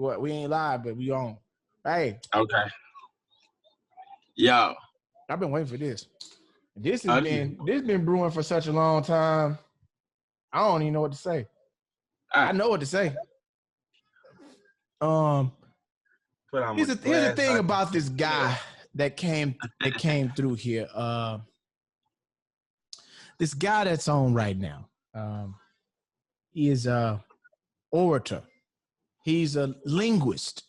What, we ain't live, but we on. Hey. Okay. Yo. I've been waiting for this. This been brewing for such a long time. I don't even know what to say. I know what to say. Here's the thing about this guy that came through here. This guy that's on right now. He is a orator. He's a linguist.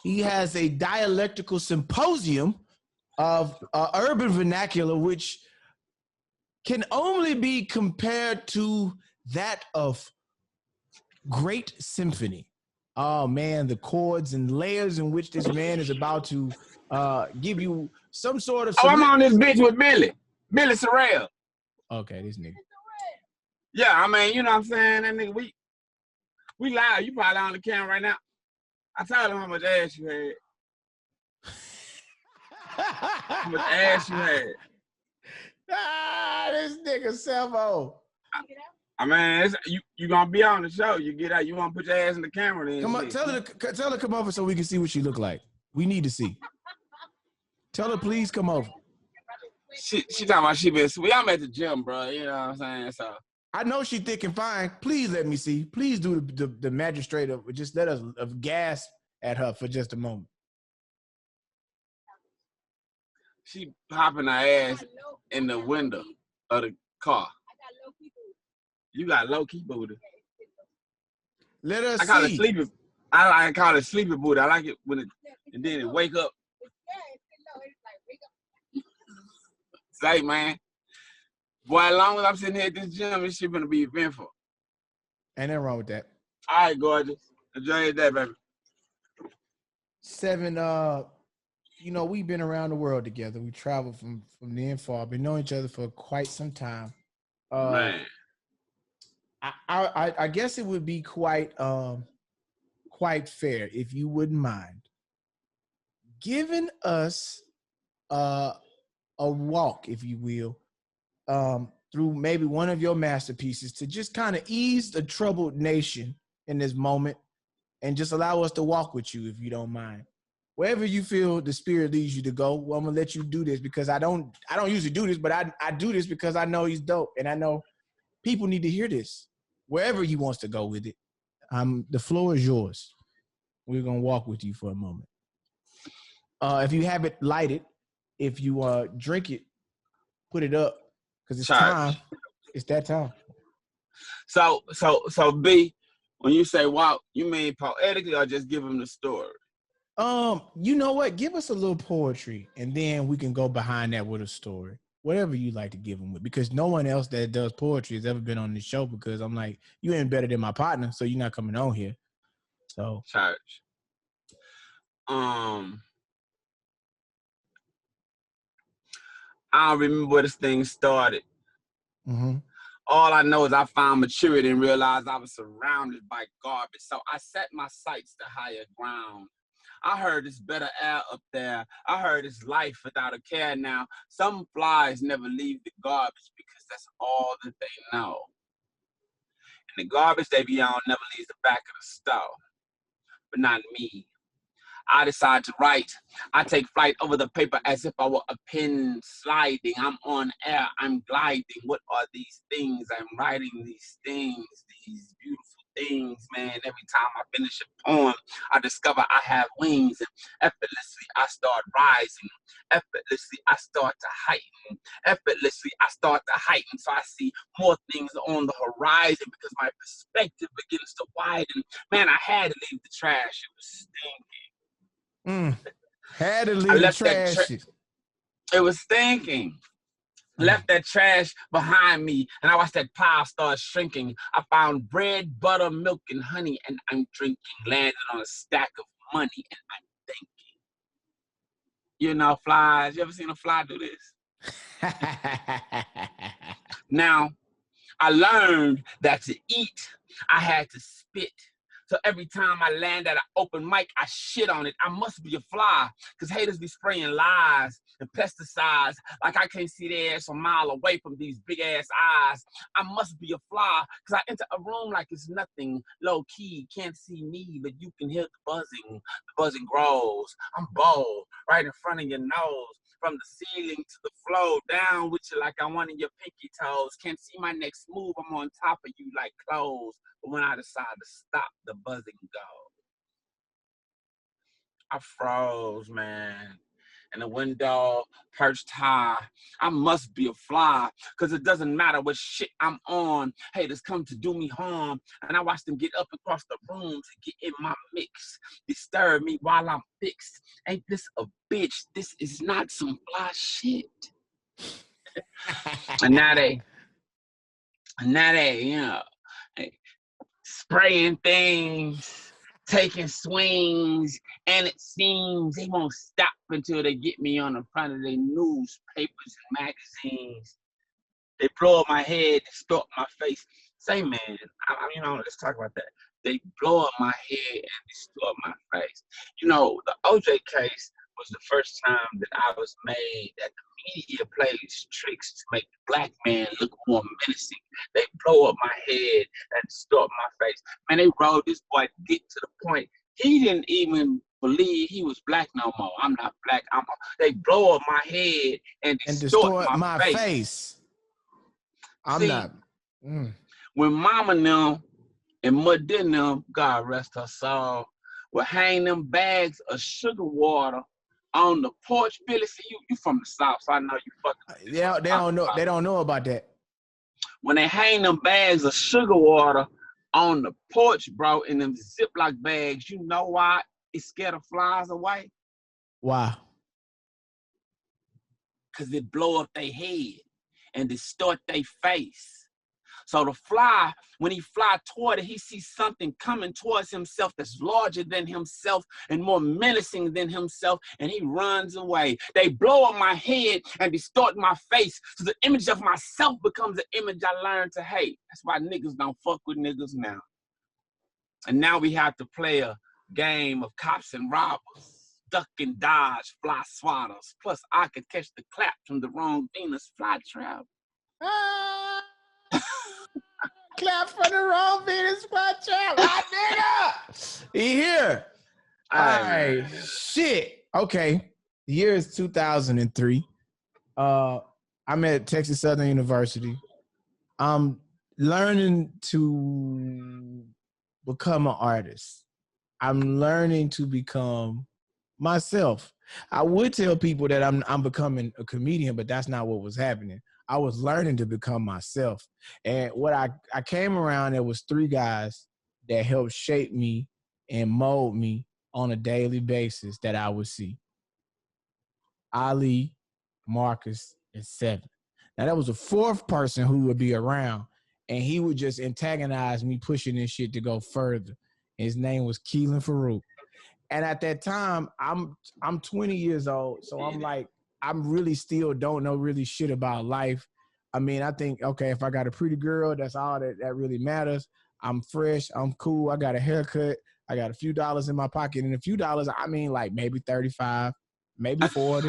He has a dialectical symposium of urban vernacular, which can only be compared to that of great symphony. Oh man, the chords and layers in which this man is about to give you some sort of. Oh, I'm on this bitch with Billy Sorrell. Okay, this nigga. Yeah, I mean, you know what I'm saying? That nigga, we live. You probably on the camera right now. I told him how much ass you had. How much ass you had. This nigga Selvo. I mean, you gonna be on the show. You get out. You want to put your ass in the camera? Then come on, tell her to come over so we can see what she look like. We need to see. Tell her please come over. She talking about she been sweet. I'm at the gym, bro. You know what I'm saying? So I know she thick and fine. Please let me see. Please do the magistrate of just let us gasp at her for just a moment. She popping her ass in the window of the car. You got low key booty. Let us I call see. it sleepy. I call it sleepy booty. I like it when it and then it wake up. Say, man. Boy, as long as I'm sitting here at this gym, this shit gonna be eventful. Ain't nothing wrong with that. All right, gorgeous. Enjoy your day, baby. 7, you know, we've been around the world together. We traveled from near and far. Been knowing each other for quite some time. Man. I guess it would be quite fair if you wouldn't mind giving us a walk, if you will, through maybe one of your masterpieces to just kind of ease the troubled nation in this moment and just allow us to walk with you, if you don't mind. Wherever you feel the spirit leads you to go, well, I'm gonna let you do this because I don't usually do this, but I do this because I know he's dope and I know people need to hear this. Wherever he wants to go with it, the floor is yours. We're gonna walk with you for a moment. If you have it lighted, if you drink it, put it up because it's time. It's that time. So B, when you say walk, you mean poetically or just give him the story? You know what? Give us a little poetry, and then we can go behind that with a story. Whatever you like to give them with, because no one else that does poetry has ever been on the show. Because I'm like, you ain't better than my partner, so you're not coming on here. So, church. I don't remember where this thing started. Mm-hmm. All I know is I found maturity and realized I was surrounded by garbage. So I set my sights to higher ground. I heard it's better air up there. I heard it's life without a care now. Some flies never leave the garbage because that's all that they know. And the garbage they be on never leaves the back of the store. But not me. I decide to write. I take flight over the paper as if I were a pen sliding. I'm on air. I'm gliding. What are these things? I'm writing these things, these beautiful things, man. Every time I finish a poem, I discover I have wings. And effortlessly, I start rising. Effortlessly, I start to heighten. Effortlessly, I start to heighten. So I see more things on the horizon because my perspective begins to widen. Man, I had to leave the trash. It was stinking. Had to leave the trash. It was stinking. Left that trash behind me, and I watched that pile start shrinking. I found bread, butter, milk, and honey, and I'm drinking. Landed on a stack of money, and I'm thinking. You know, flies. You ever seen a fly do this? Now, I learned that to eat, I had to spit. So every time I land at an open mic, I shit on it. I must be a fly, because haters be spraying lies and pesticides like I can't see their ass a mile away from these big ass eyes. I must be a fly, because I enter a room like it's nothing. Low key, can't see me, but you can hear the buzzing. The buzzing grows. I'm bold, right in front of your nose. From the ceiling to the floor, down with you like I'm one of your pinky toes. Can't see my next move, I'm on top of you like clothes. But when I decide to stop, the buzzing goes. I froze, man. In the window, perched high. I must be a fly, because it doesn't matter what shit I'm on. Haters come to do me harm, and I watch them get up across the room to get in my mix. Disturb me while I'm fixed. Ain't this a bitch? This is not some fly shit. And now they, you know, spraying things, taking swings, and it seems they won't stop until they get me on the front of their newspapers and magazines. They blow up my head, distort my face. Say, man, let's talk about that. They blow up my head and distort my face. You know, the OJ case was the first time that I was made that the media plays tricks to make the black man look more menacing. They blow up my head and distort my face. Man, they rolled this boy to get to the point. He didn't even believe he was black no more. I'm not black. They blow up my head and distort my face. I'm See, not. When Mama them and Mud them, God rest her soul, would hang them bags of sugar water on the porch. Billy, see, you from the South, so I know you fucking. Yeah, they don't know. They don't know about that. When they hang them bags of sugar water on the porch, bro, in them Ziploc bags, you know why? It scared the flies away. Why? Because it blow up their head and distort their face. So the fly, when he fly toward it, he sees something coming towards himself that's larger than himself and more menacing than himself, and he runs away. They blow up my head and distort my face, so the image of myself becomes the image I learned to hate. That's why niggas don't fuck with niggas now. And now we have to play a game of cops and robbers, duck and dodge, fly swatters. Plus, I could catch the clap from the wrong Venus flytrap. Clap for the wrong Venus flytrap. My nigga. He here. All right. Shit. Okay. The year is 2003. I'm at Texas Southern University. I'm learning to become an artist. I'm learning to become myself. I would tell people that I'm becoming a comedian, but that's not what was happening. I was learning to become myself. And what I came around, there was 3 guys that helped shape me and mold me on a daily basis that I would see. Ali, Marcus, and Seven. Now, that was a 4th person who would be around, and he would just antagonize me pushing this shit to go further. His name was Keelan Farouk. And at that time, I'm 20 years old, so I'm like, I'm really still don't know really shit about life. I mean, I think, okay, if I got a pretty girl, that's all that really matters. I'm fresh, I'm cool, I got a haircut, I got a few dollars in my pocket, and a few dollars, I mean like maybe 35, maybe 40.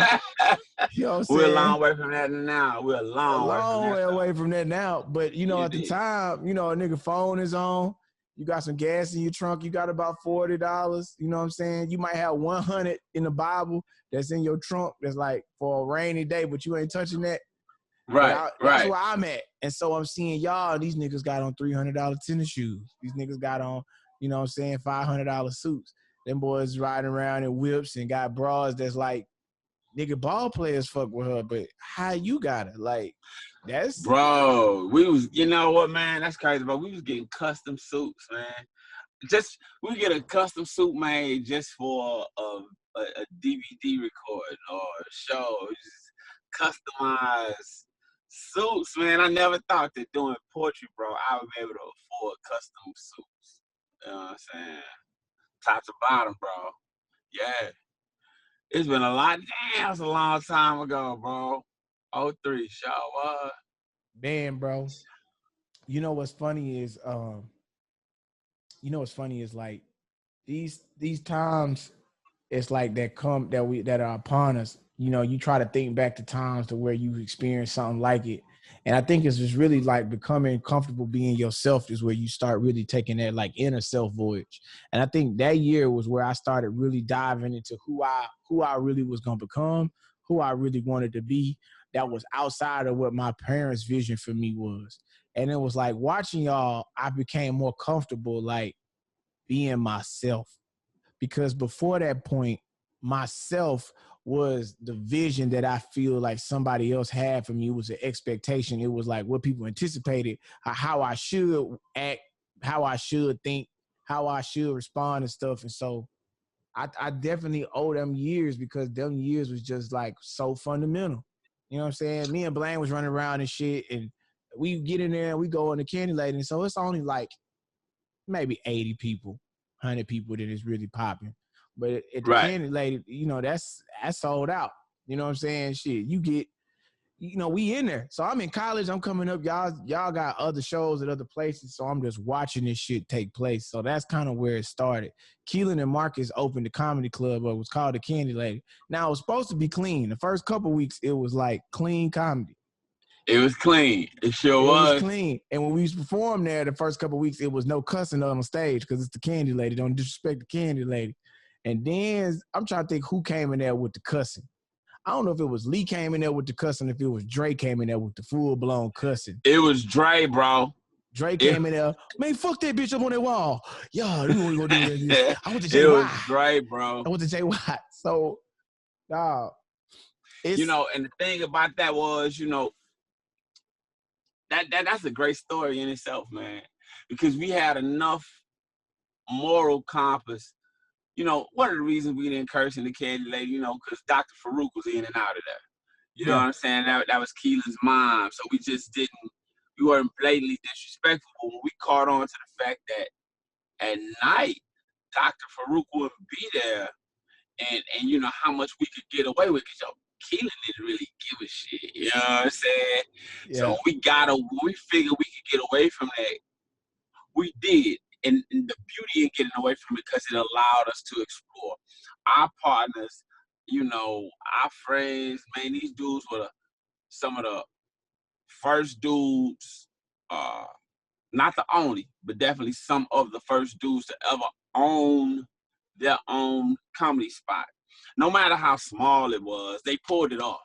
You know what I'm saying? We're a long way from that now. We're a long way away from that now. But, you know, at the time, you know, a nigga phone is on. You got some gas in your trunk. You got about $40. You know what I'm saying? You might have 100 in the Bible that's in your trunk that's like for a rainy day, but you ain't touching that. Right, That's where I'm at. And so I'm seeing y'all, these niggas got on $300 tennis shoes. These niggas got on, you know what I'm saying, $500 suits. Them boys riding around in whips and got bras that's like, nigga, ball players fuck with her, but how you got it? Like, that's... Bro, we was, you know what, man? That's crazy, bro. We was getting custom suits, man. We get a custom suit made just for a DVD recording or a show. Just customized suits, man. I never thought that doing poetry, bro, I would be able to afford custom suits. You know what I'm saying? Top to bottom, bro. Yeah. It's been a lot. Damn, it's a long time ago, bro. 03, sure was. Man, bro. You know what's funny is, you know what's funny is like these times, it's like that are upon us. You know, you try to think back to times to where you experienced something like it. And I think it's just really like becoming comfortable being yourself is where you start really taking that like inner self voyage. And I think that year was where I started really diving into who I really was gonna become, who I really wanted to be. That was outside of what my parents' vision for me was. And it was like watching y'all, I became more comfortable like being myself, because before that point, myself was the vision that I feel like somebody else had for me. It was an expectation. It was like what people anticipated, how I should act, how I should think, how I should respond and stuff. And so I definitely owe them years, because them years was just like so fundamental. You know what I'm saying? Me and Blaine was running around and shit, and we get in there and we go on the candy lady. And so it's only like maybe 80 people, 100 people that is really popping. But at the Right. candy lady, you know, that's sold out. You know what I'm saying? Shit, you get, you know, we in there. So I'm in college, I'm coming up. Y'all got other shows at other places. So I'm just watching this shit take place. So that's kind of where it started. Keelan and Marcus opened the comedy club, or it was called the Candy Lady. Now it was supposed to be clean. The first couple weeks, it was like clean comedy. It was clean. It sure It was was. clean. And when we used to perform there the first couple of weeks, it was no cussing on stage because it's the Candy Lady. Don't disrespect the Candy Lady. And then I'm trying to think who came in there with the cussing. I don't know if it was Lee came in there with the cussing, if it was Dre came in there with the full-blown cussing. It was Dre, bro. Dre came in there, man, fuck that bitch up on that wall. Yo, you know what we gonna do with this? I went to JY. It was Dre, bro. I went to JY. So, dog. You know, and the thing about that was, you know, that's a great story in itself, man. Because we had enough moral compass. You know, one of the reasons we didn't curse in the Candy Lady, you know, because Dr. Farouk was in and out of there. You know what I'm saying? That was Keelan's mom. So we just we weren't blatantly disrespectful. But when we caught on to the fact that at night, Dr. Farouk wouldn't be there, and you know how much we could get away with, because Keelan didn't really give a shit. You know what I'm saying? Yeah. So when we figured we could get away from that, we did. And the beauty in getting away from it, because it allowed us to explore. Our partners, you know, our friends, man, these dudes were some of the first dudes, not the only, but definitely some of the first dudes to ever own their own comedy spot. No matter how small it was, they pulled it off.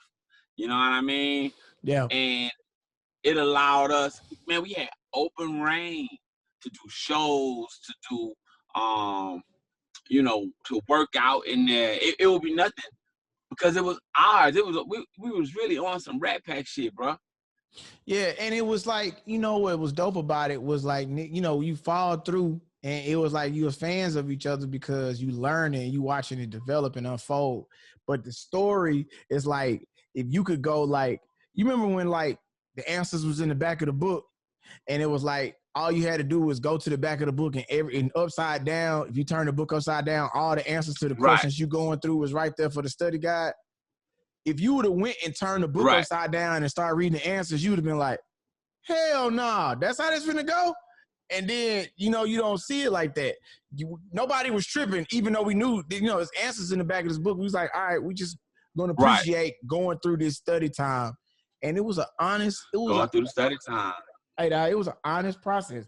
You know what I mean? Yeah. And it allowed us, man, we had open reign to do shows, to do, you know, to work out in there. It would be nothing, because it was ours. It was we was really on some Rat Pack shit, bro. Yeah, and it was like, you know, what was dope about it was like, you know, you followed through, and it was like you were fans of each other because you learn and you watching it develop and unfold. But the story is like, if you could go like, you remember when like the answers was in the back of the book, and it was like all you had to do was go to the back of the book, and upside down, if you turn the book upside down, all the answers to the questions you going through was right there for the study guide. If you would have went and turned the book upside down and started reading the answers, you would have been like, hell nah, that's how this finna go? And then, you know, you don't see it like that. Nobody was tripping, even though we knew, you know, there's answers in the back of this book. We was like, all right, we just gonna appreciate going through this study time. And it was an honest, going through the study time. Hey, it was an honest process.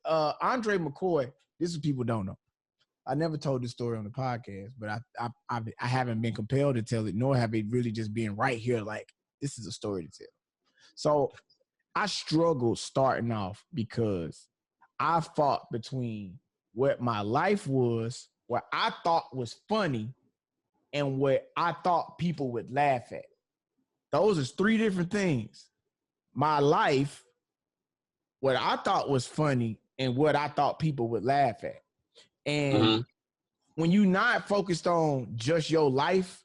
Andre McCoy, this is people don't know. I never told this story on the podcast, but I haven't been compelled to tell it, nor have it really just been right here. Like, this is a story to tell. So I struggled starting off because I fought between what my life was, what I thought was funny, and what I thought people would laugh at. Those are three different things. My life, what I thought was funny, and what I thought people would laugh at. And when you're not focused on just your life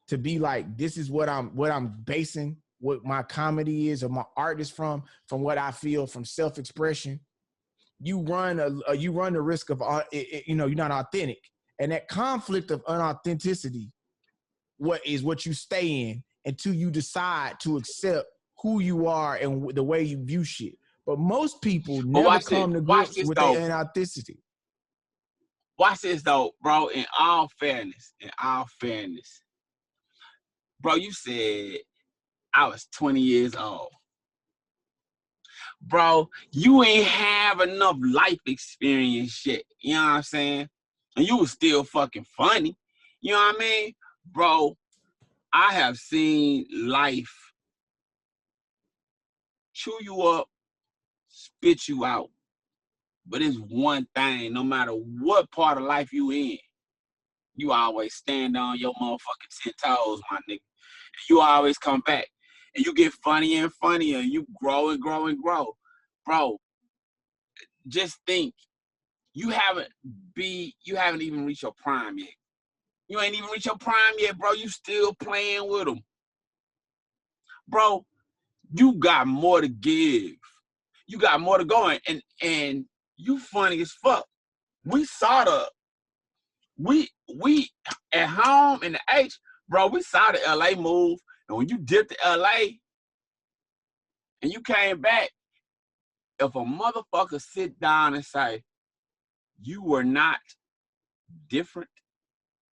to be like, this is what I'm basing what my comedy is or my art is from what I feel, from self-expression, you run the risk of, you know, you're not authentic. And that conflict of unauthenticity, what you stay in until you decide to accept who you are and the way you view shit. But most people never come to grips with their inauthenticity. Watch this though, bro. In all fairness, bro, you said I was 20 years old. Bro, you ain't have enough life experience yet. You know what I'm saying? And you was still fucking funny. You know what I mean? Bro, I have seen life chew you up, spit you out. But it's one thing, no matter what part of life you in, you always stand on your motherfucking 10 toes, my nigga. You always come back. And you get funnier and funnier. You grow and grow and grow. Bro, just think, you haven't even reached your prime yet. You ain't even reached your prime yet, bro. You still playing with them. Bro, you got more to give. You got more to go. And you funny as fuck. We at home in the H, bro, we saw the LA move. And when you dipped to LA and you came back, if a motherfucker sit down and say, you were not different,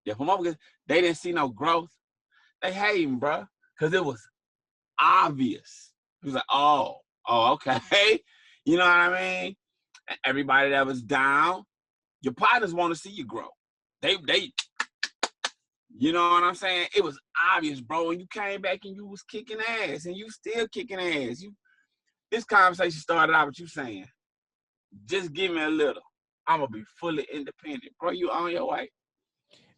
if a motherfucker, they didn't see no growth, they hating, bro. Because it was obvious. It was like, oh, okay. You know what I mean? And everybody that was down, your partners want to see you grow. They, you know what I'm saying? It was obvious, bro. And you came back and you was kicking ass, and you still kicking ass. This conversation started out with you saying, just give me a little. I'm going to be fully independent. Bro, you on your way.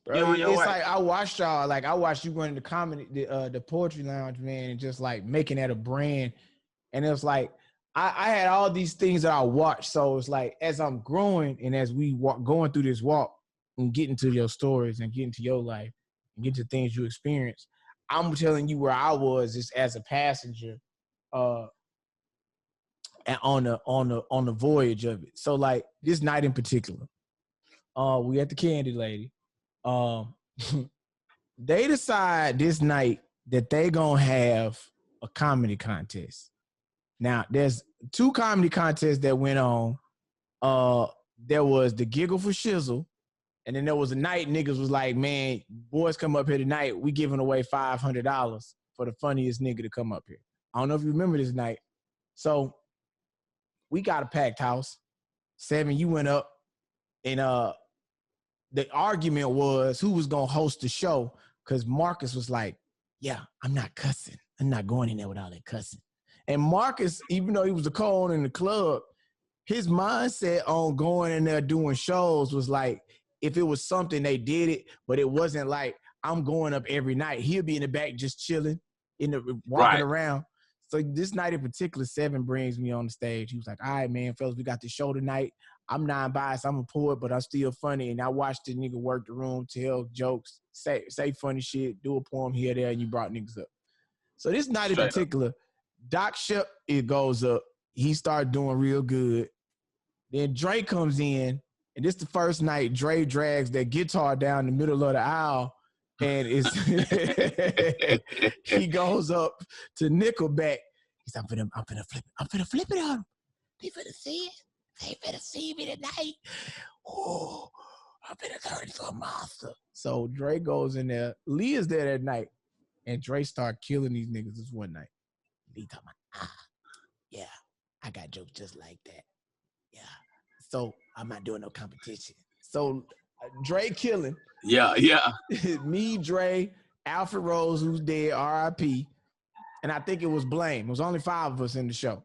Bro, it's like I watched y'all, like I watched you going to the poetry lounge, man, and just like making that a brand. And it was like, I had all these things that I watched. So it's like, as I'm growing and as we going through this walk and getting to your stories and getting to your life and getting to things you experience, I'm telling you where I was just as a passenger on the voyage of it. So like this night in particular, we at the Candy Lady. They decide this night that they gonna have a comedy contest. Now, there's 2 comedy contests that went on. There was the Giggle for Shizzle, and then there was a night niggas was like, man, boys come up here tonight, we giving away $500 for the funniest nigga to come up here. I don't know if you remember this night. So we got a packed house. 7, you went up, and the argument was who was gonna host the show, because Marcus was like, yeah, I'm not cussing. I'm not going in there with all that cussing. And Marcus, even though he was the co-owner in the club, his mindset on going in there doing shows was like, if it was something, they did it, but it wasn't like, I'm going up every night. He'll be in the back just chilling, walking around. So this night in particular, 7 brings me on the stage. He was like, all right, man, fellas, we got this show tonight. I'm non-biased. I'm a poet, but I'm still funny. And I watched the nigga work the room, tell jokes, say funny shit, do a poem here, there, and you brought niggas up. So this night in particular, Doc Shep, it goes up. He started doing real good. Then Dre comes in, and this the first night Dre drags that guitar down the middle of the aisle, and it's he goes up to Nickelback. He's I'm finna flip it on him. They finna see it. They finna see me tonight. Oh, I'm finna turn into a monster. So Dre goes in there. Lee is there that night, and Dre start killing these niggas this one night. Lee talking about, yeah, I got jokes just like that. Yeah. So I'm not doing no competition. So Dre killing. Yeah. Me, Dre, Alfred Rose, who's dead, R.I.P. And I think it was Blame. It was only 5 of us in the show.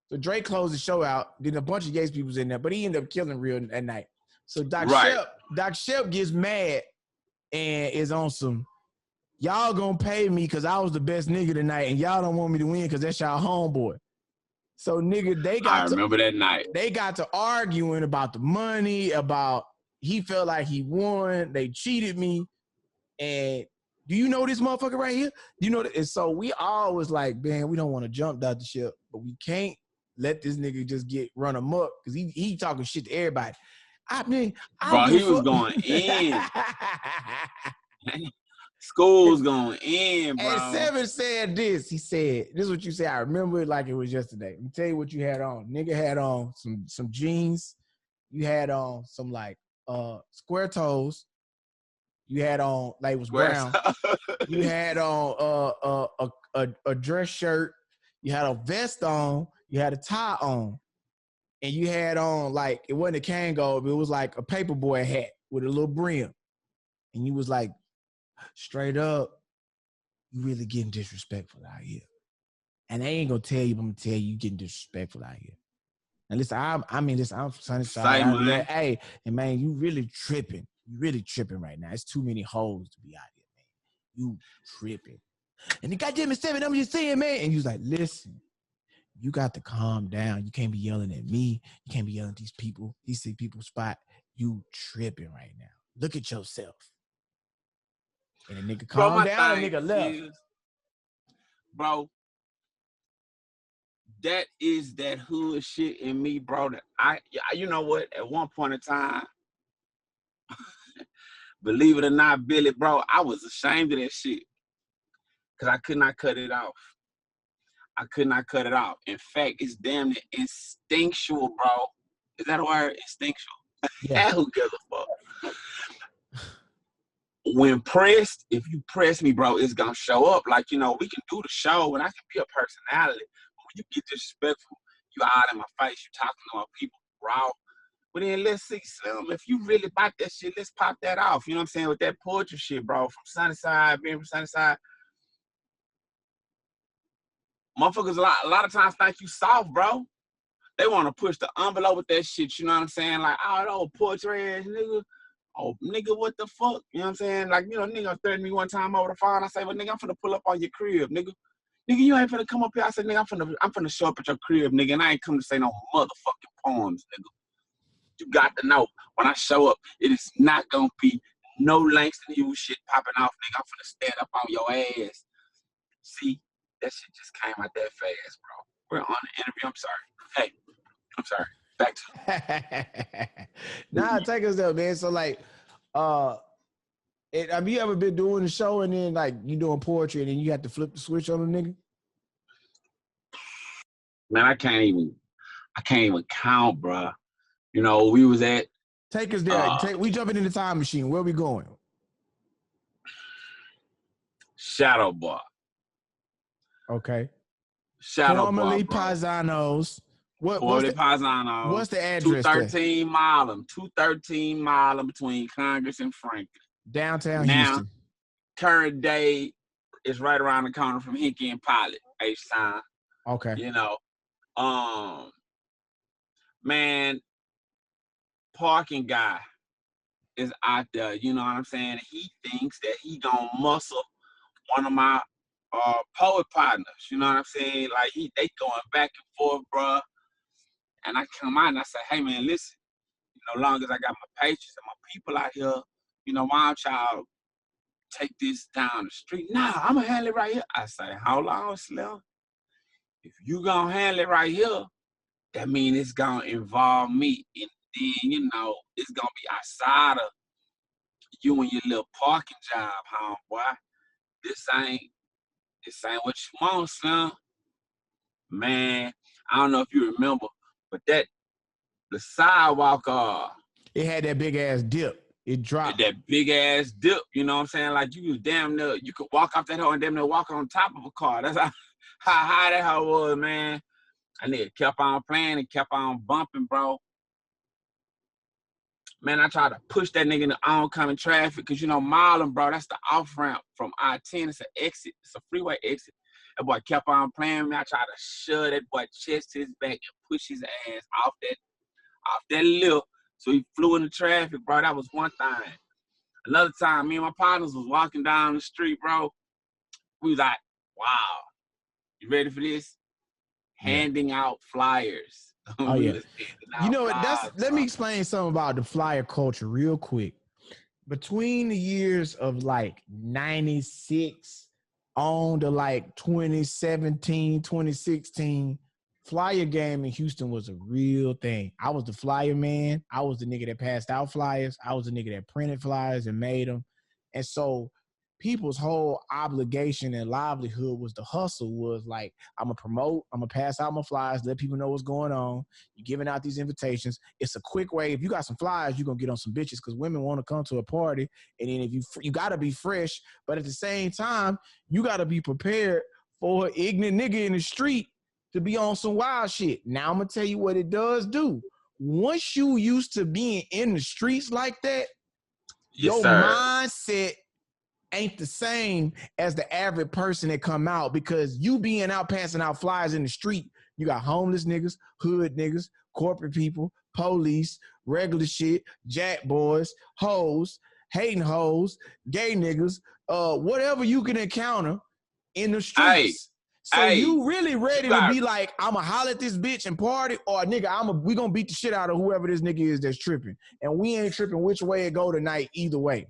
So Dre closed the show out. Then a bunch of Yates people was in there, but he ended up killing real that night. So Doc Shep gets mad and is on some, y'all gonna pay me because I was the best nigga tonight, and y'all don't want me to win because that's y'all homeboy. So nigga, I remember that night. They got to arguing about the money, about he felt like he won, they cheated me, and do you know this motherfucker right here? You know, and so we all was like, man, we don't want to jump Dr. Shep, but we can't let this nigga just get run amok because he talking shit to everybody. I mean, bro, he was going in. School was going in, bro. And 7 said this. He said, this is what you say. I remember it like it was yesterday. Let me tell you what you had on. Nigga had on some jeans. You had on some like square toes. You had on like it was brown. You had on a dress shirt. You had a vest on. You had a tie on, and you had on like it wasn't a Kango, but it was like a paperboy hat with a little brim. And you was like, straight up, you really getting disrespectful out here. And I ain't gonna tell you, but I'm gonna tell you getting disrespectful out here. And listen, I'm from Sunnyside. Hey, and man, you really tripping. You really tripping right now. It's too many hoes to be out here, man. You tripping. And the goddamn 7, I'm just saying, man. And you was like, listen, you got to calm down. You can't be yelling at me. You can't be yelling at these people. These people spot. You tripping right now. Look at yourself. And the nigga calmed down, and nigga left. Bro, that is that hood shit in me, bro. That you know what? At one point in time, believe it or not, Billy, bro, I was ashamed of that shit because I could not cut it off. I could not cut it off. In fact, it's damn instinctual, bro. Is that a word? Instinctual. Yeah. Who gives a fuck? When pressed, if you press me, bro, it's gonna show up. Like, you know, we can do the show and I can be a personality. But when you get disrespectful, you out in my face, you talking to my people raw. But then let's see, Slim, if you really bite that shit, let's pop that off. You know what I'm saying? With that poetry shit, bro, from Sunnyside, being from Sunnyside. Motherfuckers a lot of times think you soft, bro. They want to push the envelope with that shit, you know what I'm saying? Like, oh, that old poetry ass nigga. Oh, nigga, what the fuck? You know what I'm saying? Like, you know, nigga threatened me one time over the phone. I say, well, nigga, I'm finna pull up on your crib, nigga. Nigga, you ain't finna come up here. I said, nigga, I'm finna show up at your crib, nigga, and I ain't come to say no motherfucking poems, nigga. You got to know, when I show up, it is not gonna be no Langston Hughes shit popping off, nigga. I'm finna stand up on your ass. See, that shit just came out that fast, bro. We're on the interview. I'm sorry. Hey, I'm sorry. Back to Nah, take us there, man. So like, have you ever been doing the show and then like you doing poetry and then you have to flip the switch on a nigga? Man, I can't even count, bro. You know, we was at. Take us there. We jumping in the time machine. Where we going? Shadow Bar. Okay. Shadow Formerly Bar, Paisanos. What's the address? 213 Milam. 213 Milam between Congress and Franklin. Downtown Houston. Current day is right around the corner from Hickey and Pilot, H-Town. Okay. You know, man, parking guy is out there. You know what I'm saying? He thinks that he gonna muscle one of my poet partners. You know what I'm saying? Like they going back and forth, bro. And I come out and I say, hey man, listen. You know, long as I got my patients and my people out here, you know, why don't y'all take this down the street? Nah, I'm gonna handle it right here. I say, hold on, Slim. If you gonna handle it right here, that means it's gonna involve me. And then, you know, it's gonna be outside of you and your little parking job, homeboy. This ain't what you want, Slim. Man, I don't know if you remember, but the sidewalk, it had that big ass dip. It dropped. That big ass dip, you know what I'm saying? Like you was damn near, you could walk off that hill and damn near walk on top of a car. That's how high that hoe was, man. And it kept on playing and kept on bumping, bro. Man, I tried to push that nigga in the oncoming traffic because, you know, Marlin, bro, that's the off-ramp from I-10. It's an exit. It's a freeway exit. That boy kept on playing with me. I tried to shove that boy chest to his back and push his ass off that lip. So he flew in the traffic, bro. That was one thing. Another time, me and my partners was walking down the street, bro. We was like, wow, you ready for this? Yeah. Handing out flyers. Oh, yeah. You know what? Let me explain something about the flyer culture real quick. Between the years of like 96 on to like 2017, 2016, flyer game in Houston was a real thing. I was the flyer man. I was the nigga that passed out flyers. I was the nigga that printed flyers and made them. And so people's whole obligation and livelihood was the hustle. Was like, I'm gonna promote, I'm gonna pass out my flyers, let people know what's going on. You're giving out these invitations. It's a quick way. If you got some flyers, you're gonna get on some bitches because women want to come to a party. And then if you gotta be fresh, but at the same time, you gotta be prepared for an ignorant nigga in the street to be on some wild shit. Now I'm gonna tell you what it does do. Once you used to being in the streets like that, Yes, your sir. mindset ain't the same as the average person that come out, because you being out passing out flyers in the street, you got homeless niggas, hood niggas, corporate people, police, regular shit, jack boys, hoes, hating hoes, gay niggas, whatever you can encounter in the streets. So Hey, you really you ready to got, be like, I'ma holler at this bitch and party, or nigga, we gonna beat the shit out of whoever this nigga is that's tripping. And we ain't tripping which way it go tonight either way.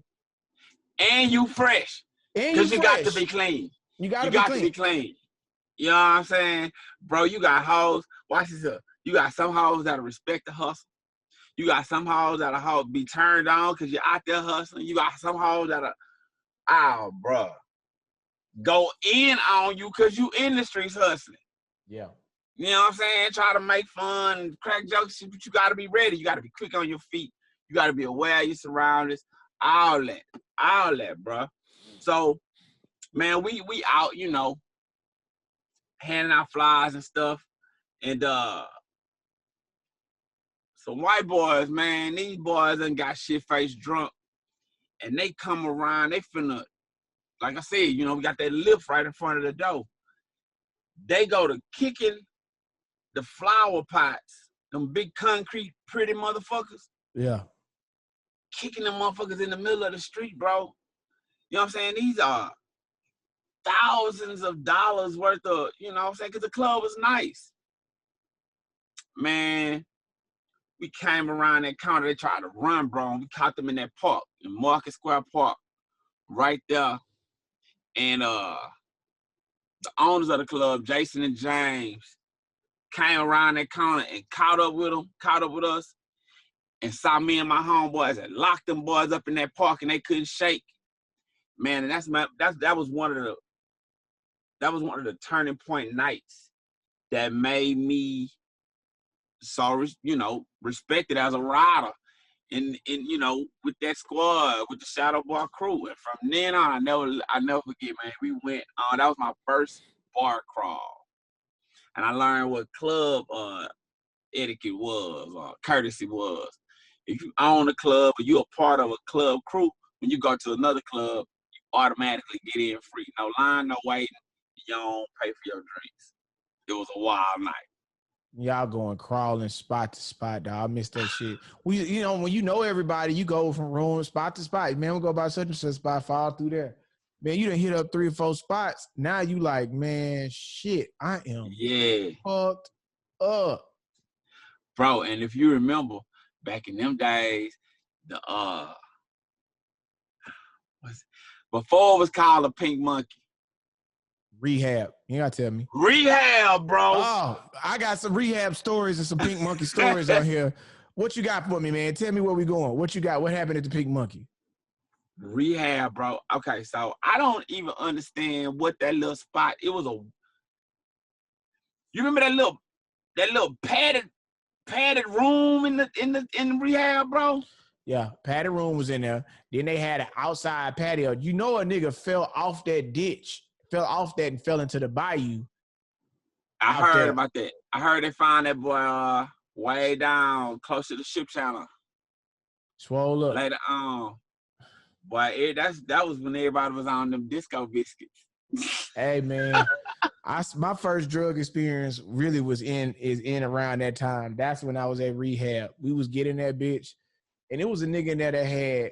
and you fresh. And you Because you got to fresh. be clean. You gotta You be got to clean. be clean. You know what I'm saying? Bro, you got hoes. Watch this up. You got some hoes that'll respect the hustle. You got some hoes that'll be turned on because you're out there hustling. You got some hoes that'll, bro, go in on you because you in the streets hustling. Yeah. You know what I'm saying? Try to make fun, crack jokes, but you got to be ready. You got to be quick on your feet. You got to be aware of your surroundings. All that, bro. So, man, we out, you know, handing out flyers and stuff. And some white boys, man, these boys done got shit-faced drunk. And they come around, they finna, like I said, you know, we got that lift right in front of the door. They go to kicking the flower pots, them big concrete pretty motherfuckers. Yeah. Kicking them motherfuckers in the middle of the street, bro. You know what I'm saying? These are thousands of dollars worth of, you know what I'm saying? Because the club was nice. Man, we came around that counter. They tried to run, bro. And we caught them in that park, in Market Square Park, right there. And the owners of the club, Jason and James, came around that corner and caught up with us, and saw me and my homeboys and locked them boys up in that park, and they couldn't shake. Man, and that was one of the turning point nights that made me so, you know, respected as a rider. And you know, with that squad, with the Shadow Bar crew. And from then on, I never forget, man. We went on, that was my first bar crawl. And I learned what club etiquette was, or courtesy was. If you own a club or you're a part of a club crew, when you go to another club, you automatically get in free. No line, no waiting. You don't pay for your drinks. It was a wild night. Y'all going crawling spot to spot, dog. I miss that shit. You know, when you know everybody, you go from room spot to spot. Man, we go by such and such spot, fall through there. Man, you done hit up 3 or 4 spots. Now you like, man, shit, I am fucked up. Bro, and if you remember, back in them days, the before it was called a Pink Monkey. Rehab. You gotta tell me. Rehab, bro. Oh, I got some rehab stories and some Pink Monkey stories on here. What you got for me, man? Tell me where we going. What you got? What happened at the Pink Monkey? Rehab, bro. Okay, so I don't even understand what that little spot. It was you remember that little padded room in the rehab, bro? Yeah, padded room was in there. Then they had an outside patio. You know, a nigga fell off that ditch, fell off that and fell into the bayou. I heard about that. I heard they found that boy way down close to the ship channel. Swole up. Later on. Boy, that was when everybody was on them disco biscuits. Hey, man. My first drug experience really was in around that time. That's when I was at rehab. We was getting that bitch. And it was a nigga in there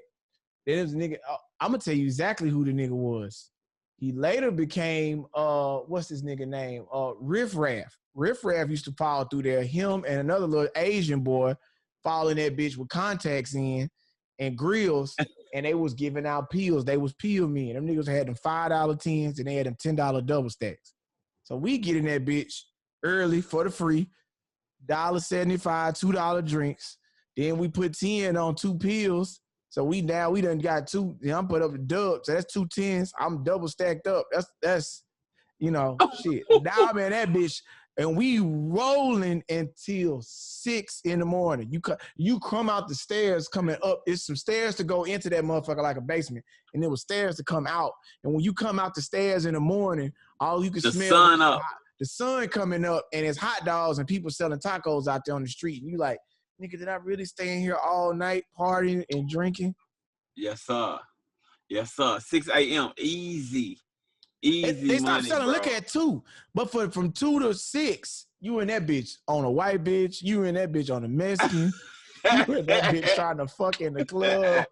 I'm gonna tell you exactly who the nigga was. He later became what's his nigga name? Riff Raff. Riff Raff used to follow through there. Him and another little Asian boy following that bitch with contacts in and grills, and they was giving out pills. They was pill men. Them niggas had them $5 10s and they had them $10 double stacks. So we get in that bitch early for the free, $1.75, $2 drinks. Then we put 10 on 2 pills. So we done got two. You know, I'm put up a dub. So that's 2 10s. I'm double stacked up. That's shit. Now I'm in that bitch. And we rolling until 6 in the morning. You come out the stairs coming up. It's some stairs to go into that motherfucker like a basement. And there was stairs to come out. And when you come out the stairs in the morning, all you can smell the sun coming up, and it's hot dogs and people selling tacos out there on the street. And you like, nigga, did I really stay in here all night partying and drinking? Yes, sir. Yes, sir. 6 a.m. Easy. They stopped money, selling bro. liquor at 2, but from 2 to 6, you and that bitch on a white bitch, you and that bitch on a Mexican, you and that bitch trying to fuck in the club,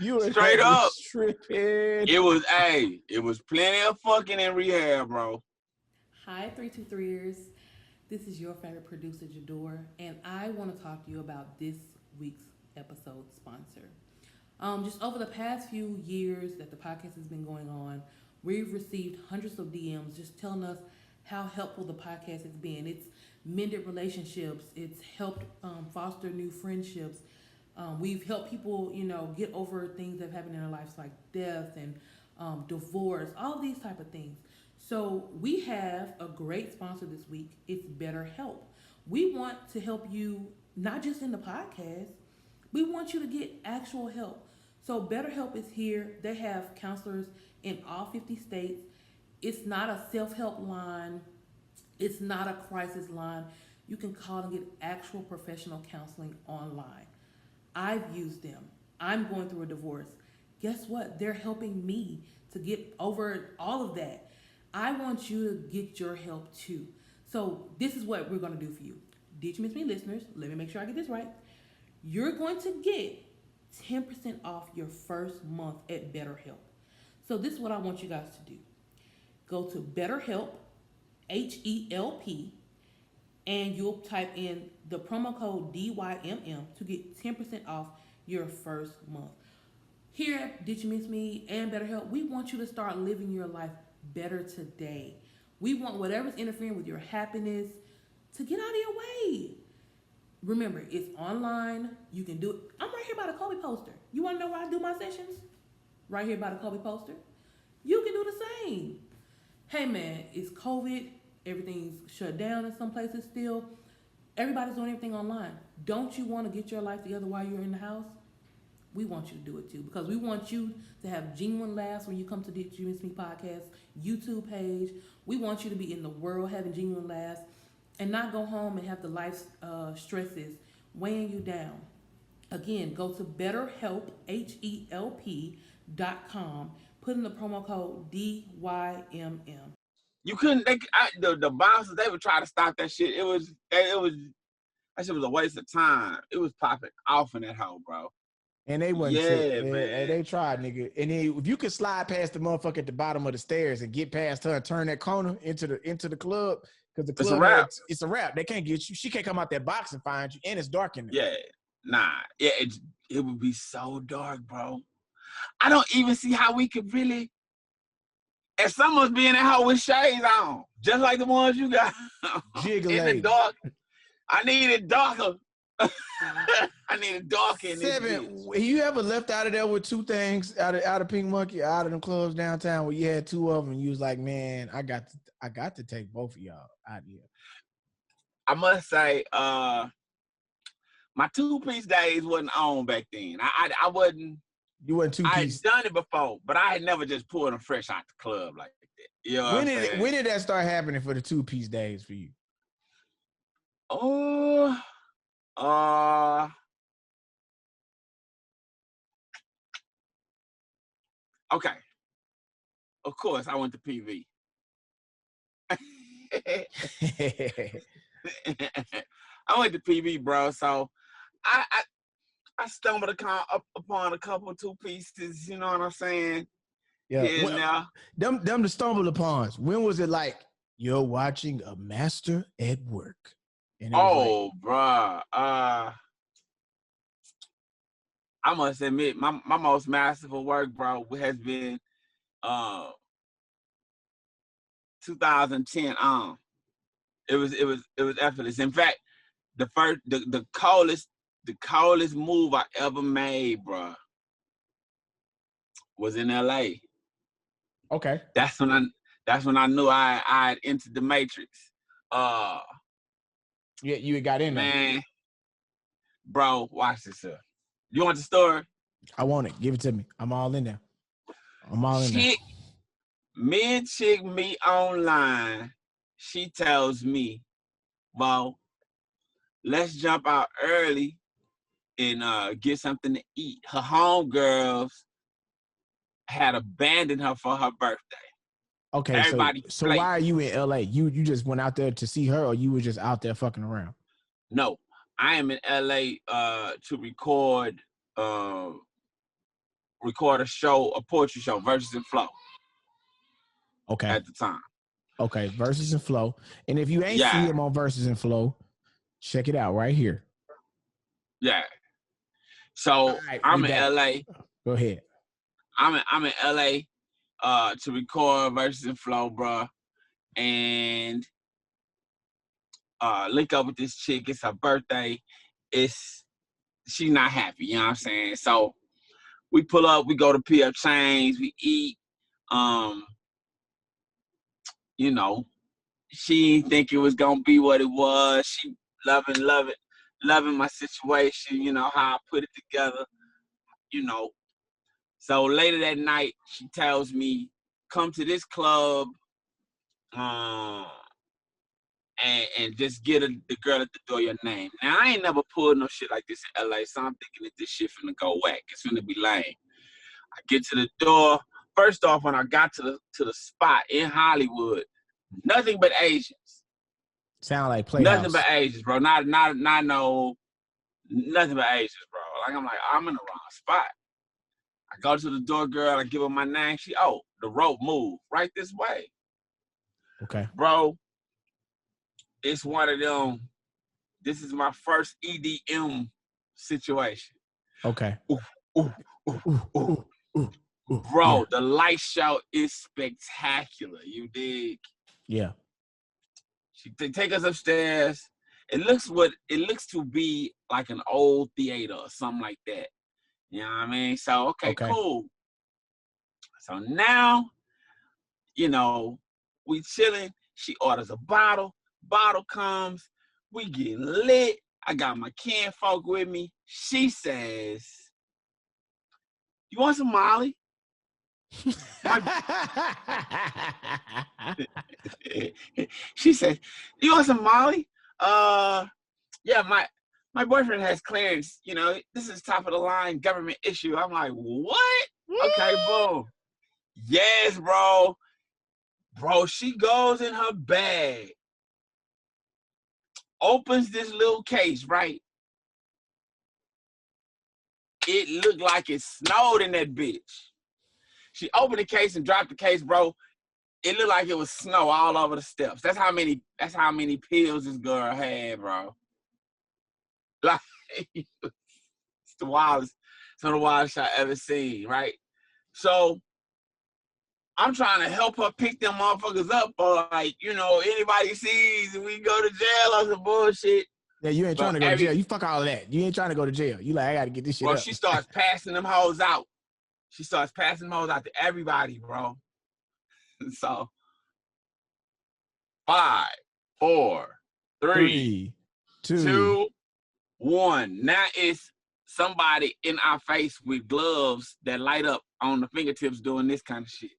you and straight that up bitch tripping. It was plenty of fucking in rehab, bro. Hi, 323ers. This is your favorite producer, Jador, and I want to talk to you about this week's episode sponsor. Just over the past few years that the podcast has been going on, we've received hundreds of DMs just telling us how helpful the podcast has been. It's mended relationships. It's helped foster new friendships. We've helped people, get over things that have happened in their lives like death and divorce, all these type of things. So we have a great sponsor this week. It's BetterHelp. We want to help you not just in the podcast. We want you to get actual help. So BetterHelp is here. They have counselors in all 50 states. It's not a self-help line. It's not a crisis line. You can call and get actual professional counseling online. I've used them. I'm going through a divorce. Guess what? They're helping me to get over all of that. I want you to get your help too. So this is what we're going to do for you. Did you miss me, listeners? Let me make sure I get this right. You're going to get 10% off your first month at BetterHelp. So this is what I want you guys to do. Go to BetterHelp, HELP, and you'll type in the promo code DYMM to get 10% off your first month. Here at Did You Miss Me and BetterHelp, we want you to start living your life better today. We want whatever's interfering with your happiness to get out of your way. Remember, it's online. You can do it. I'm right here by the Kobe poster. You want to know where I do my sessions? Right here by the Kobe poster. You can do the same. Hey man, it's COVID. Everything's shut down in some places still. Everybody's doing everything online. Don't you want to get your life together while you're in the house? We want you to do it too, because we want you to have genuine laughs when you come to the Did You Miss Me podcast YouTube page. We want you to be in the world having genuine laughs and not go home and have the life stresses weighing you down. Again, go to BetterHelp, HELP.com. Put in the promo code DYMM. You couldn't. The bouncers, they would try to stop that shit. That shit was a waste of time. It was popping off in that hole, bro. And they wasn't sick. Man. They tried, nigga. And then if you could slide past the motherfucker at the bottom of the stairs and get past her and turn that corner into the club, because the club it's a wrap. They can't get you. She can't come out that box and find you, and it's dark in there. Yeah, nah. Yeah, it would be so dark, bro. I don't even see how we could really. And someone's being in that house with shades on, just like the ones you got. In the dark. I need it darker. I need it darker in this bitch. You ever left out of there with 2 things out of Pink Monkey, out of them clubs downtown where you had 2 of them and you was like, man, I got to take both of y'all out of here. I must say, my 2-piece days wasn't on back then. I wasn't. You wasn't 2-piece. I had done it before, but I had never just pulled them fresh out the club like that. You know when did that start happening for the 2-piece days for you? Okay. Of course, I went to PV. I went to PV, bro. So I stumbled upon a couple 2-pieces. You know what I'm saying? Yeah. Them the stumble upons. When was it like you're watching a master at work? And bruh. I must admit, my most masterful work, bro, has been 2010 on. It was effortless. In fact, the coldest move I ever made, bro, was in LA. Okay. That's when I knew I had entered the matrix. Yeah, you got in there. Man, bro, watch this up. You want the story? I want it. Give it to me. I'm all in there. I'm all in there. Me and chick meet online. She tells me, well, let's jump out early and get something to eat. Her homegirls had abandoned her for her birthday. Okay, Everybody so why are you in LA? You just went out there to see her, or you were just out there fucking around? No, I am in LA to record a show, a poetry show, Verses and Flow. Okay. At the time. Okay, Verses and Flow. And if you ain't seen him on Verses and Flow, check it out right here. Yeah. So right, I'm in LA. Go ahead. I'm in LA to record Verses and Flow, bro. And link up with this chick. It's her birthday. She's not happy, you know what I'm saying? So we pull up, we go to PF Chang's, we eat. You know, she didn't think it was gonna be what it was. She loving my situation, you know, how I put it together, you know. So later that night, she tells me, come to this club, and just get the girl at the door your name. Now, I ain't never pulled no shit like this in LA, so I'm thinking that this shit finna go whack. It's finna be lame. I get to the door. First off, when I got to the spot in Hollywood, nothing but Asians. Sound like Playhouse. Nothing but Asians, bro. Not no, nothing but Asians, bro. Like, I'm like, I'm in the wrong spot. I go to the door, girl. I give her my name. The rope moved right this way. Okay. Bro, it's one of them. This is my first EDM situation. Okay. Bro, yeah. The light show is spectacular. You dig? Yeah. They take us upstairs. It looks to be like an old theater or something like that. You know what I mean? So, okay, cool. So now, you know, we chilling. She orders a bottle. Bottle comes. We getting lit. I got my kinfolk with me. She says, you want some Molly? She said, you want some Molly? Yeah, my boyfriend has clearance. You know, this is top of the line government issue. I'm like, what? Okay, boom. Yes, bro. Bro, she goes in her bag, opens this little case, right? It looked like it snowed in that bitch. She opened the case and dropped the case, bro. It looked like it was snow all over the steps. That's how many pills this girl had, bro. Like, it's the wildest, some of the wildest I ever seen, right? So I'm trying to help her pick them motherfuckers up, or like, you know, anybody sees and we go to jail or some bullshit. Yeah, you ain't trying to go to jail. You fuck all of that. You ain't trying to go to jail. You like, I gotta get this shit up. She starts passing them hoes out. She starts passing them hoes out to everybody, bro. So 5, 4, 3, 2, 1. Now it's somebody in our face with gloves that light up on the fingertips doing this kind of shit.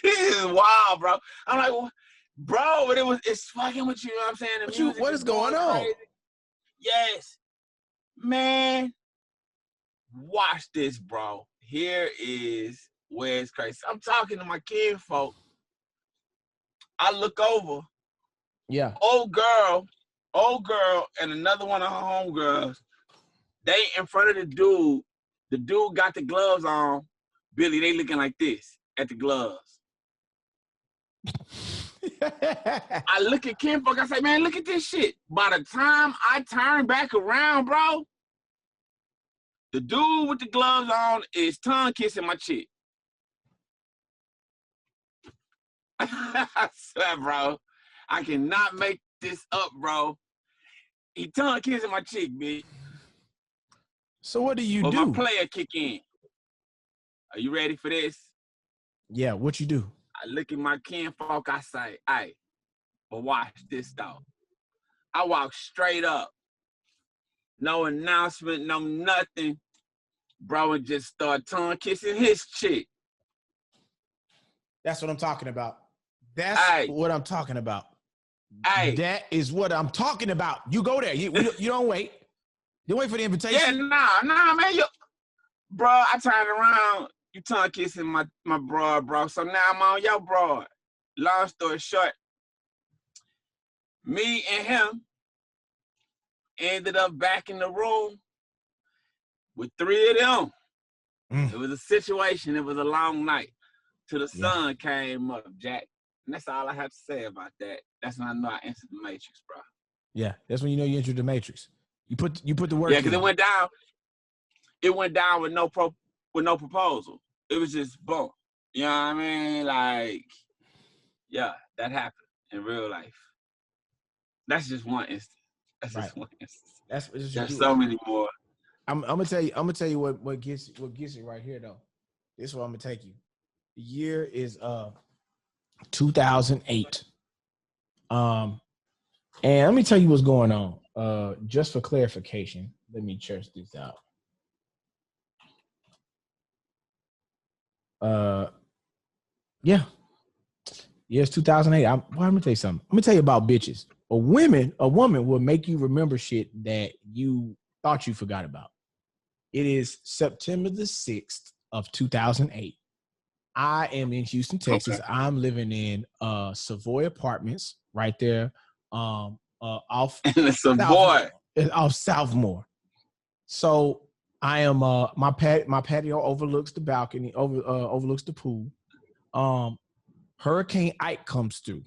This is wild, bro. I'm like, well, bro, but it's fucking with you, you know what I'm saying? What is going on? Crazy. Yes. Man, watch this, bro. Here is where it's crazy. I'm talking to my kinfolk. I look over. Yeah. Old girl, and another one of her homegirls. They in front of the dude. The dude got the gloves on. Billy, they looking like this at the gloves. I look at kinfolk. I say, man, look at this shit. By the time I turn back around, bro, the dude with the gloves on is tongue kissing my chick. I swear, bro. I cannot make this up, bro. He tongue kissing my chick, bitch. So what do you But do? my player kick in. Are you ready for this? Yeah, what you do? I look at my kinfolk, I say, hey, but watch this though. I walk straight up. No announcement, no nothing. Bro, and just start tongue kissing his chick. That's what I'm talking about. That's what I'm talking about. That is what I'm talking about. You go there. You don't wait. You wait for the invitation. Yeah, nah, man. Bro, I turned around. You tongue kissing my broad, bro. So now I'm on your broad. Long story short, me and him ended up back in the room with 3 of them. It was a situation. It was a long night till the sun came up, Jack. And that's all I have to say about that. That's when I know I entered the Matrix, bro. Yeah, that's when you know you entered the Matrix. You put the work. Yeah, because it went down. It went down with no proposal. It was just boom. You know what I mean? Like, yeah, that happened in real life. That's just one instance. That's just one instance. There's so many more. I'm gonna tell you what gets it right here though. This is where I'm gonna take you. The year is 2008. And let me tell you what's going on. Just for clarification, let me check this out. Yeah, it's 2008. I'm gonna tell you something. I'm gonna tell you about bitches. A woman will make you remember shit that you thought you forgot about. It is September the 6th of 2008. I am in Houston, Texas. Okay. I'm living in Savoy Apartments right there off Southmore. So I am my patio overlooks the balcony, overlooks the pool. Hurricane Ike comes through,